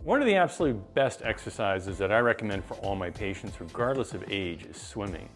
One of the absolute best exercises that I recommend for all my patients, regardless of age, is swimming.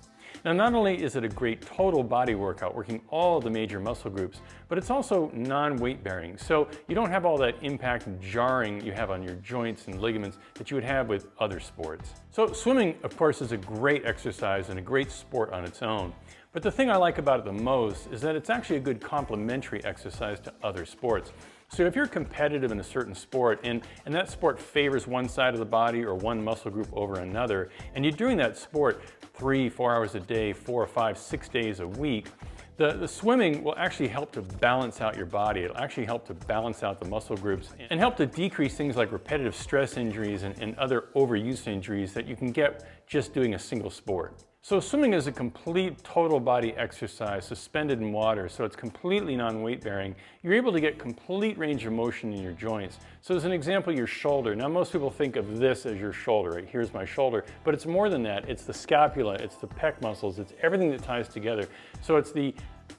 Now, not only is it a great total body workout, working all the major muscle groups, but it's also non-weight bearing. So you don't have all that impact and jarring you have on your joints and ligaments that you would have with other sports. So swimming, of course, is a great exercise and a great sport on its own. But the thing I like about it the most is that it's actually a good complementary exercise to other sports. So if you're competitive in a certain sport and that sport favors one side of the body or one muscle group over another, and you're doing that sport 3-4 hours a day, 4 or 5, 6 days a week, the swimming will actually help to balance out your body. It'll actually help to balance out the muscle groups and help to decrease things like repetitive stress injuries and other overuse injuries that you can get just doing a single sport. So swimming is a complete total body exercise suspended in water, so it's completely non-weight bearing. You're able to get complete range of motion in your joints. So as an example, your shoulder. Now most people think of this as your shoulder, right? Here's my shoulder, but it's more than that. It's the scapula, it's the pec muscles, it's everything that ties together. So it's the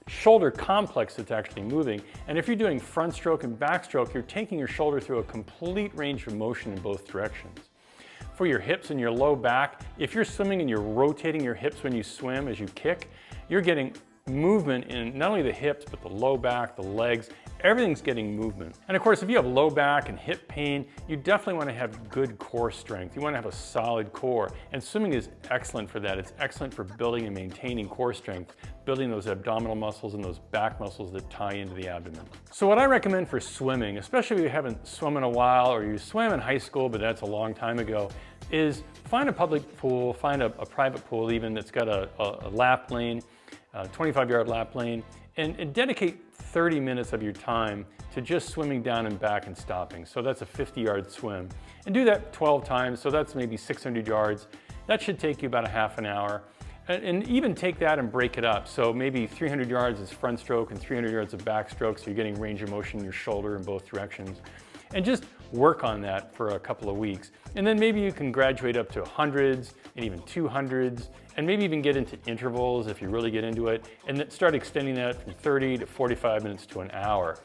shoulder complex that's actually moving. And if you're doing front stroke and backstroke, you're taking your shoulder through a complete range of motion in both directions. For your hips and your low back, if you're swimming and you're rotating your hips when you swim as you kick, you're getting movement in not only the hips, but the low back, the legs, everything's getting movement. And of course, if you have low back and hip pain, you definitely want to have good core strength. You want to have a solid core. And swimming is excellent for that. It's excellent for building and maintaining core strength, building those abdominal muscles and those back muscles that tie into the abdomen. So what I recommend for swimming, especially if you haven't swum in a while or you swam in high school, but that's a long time ago, is find a public pool, find a private pool even that's got a lap lane, a 25-yard lap lane, and dedicate 30 minutes of your time to just swimming down and back and stopping. So that's a 50-yard swim. And do that 12 times, so that's maybe 600 yards. That should take you about a half an hour. And even take that and break it up. So maybe 300 yards is front stroke and 300 yards of backstroke, so you're getting range of motion in your shoulder in both directions. And just work on that for a couple of weeks. And then maybe you can graduate up to hundreds and even 200s, and maybe even get into intervals if you really get into it, and then start extending that from 30 to 45 minutes to an hour.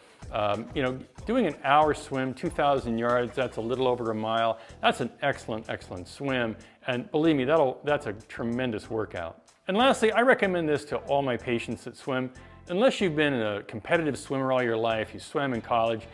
Doing an hour swim, 2,000 yards, that's a little over a mile. That's an excellent, excellent swim. And believe me, that's a tremendous workout. And lastly, I recommend this to all my patients that swim. Unless you've been a competitive swimmer all your life, you swam in college,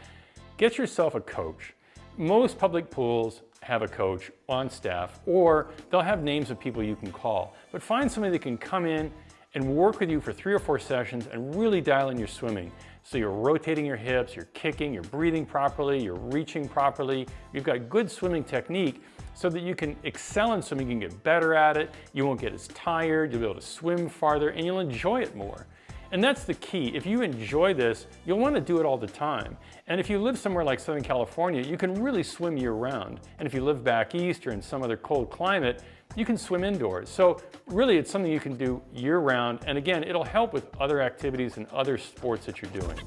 get yourself a coach. Most public pools have a coach on staff, or they'll have names of people you can call. But find somebody that can come in and work with you for 3 or 4 sessions and really dial in your swimming. So you're rotating your hips, you're kicking, you're breathing properly, you're reaching properly. You've got good swimming technique so that you can excel in swimming, you can get better at it, you won't get as tired, you'll be able to swim farther, and you'll enjoy it more. And that's the key. If you enjoy this, you'll want to do it all the time. And if you live somewhere like Southern California, you can really swim year-round. And if you live back east or in some other cold climate, you can swim indoors. So really, it's something you can do year-round. And again, it'll help with other activities and other sports that you're doing.